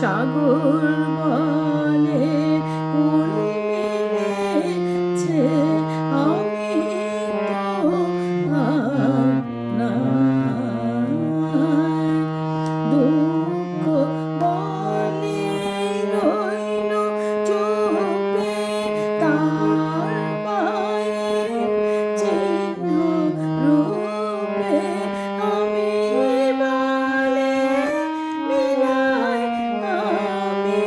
সাগর বলে কুল মেলেছে, আমি তো আর নাই। দুঃখ বলে রইল চুপে, তার পায়ের চিহ্ন রূপে আমি বলে মিলাই, আমি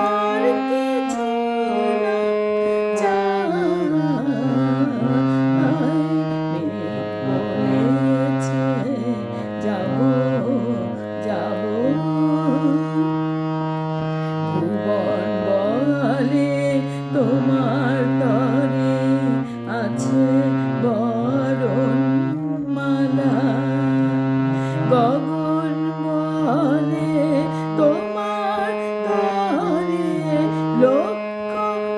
আর কিছু না চাই। বলেছে যাব যাব, ভুবন বলে তোমার তরে আছে বরণ মালা, গগন বলে তোমার তরে লক্ষ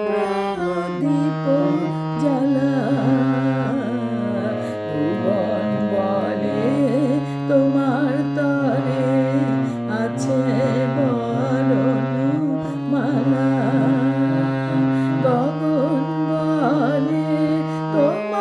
প্রদীপ জ্বালা, ভুবন বলে তোমার তরে আছে বরণ মালা, গগন বলে তোমার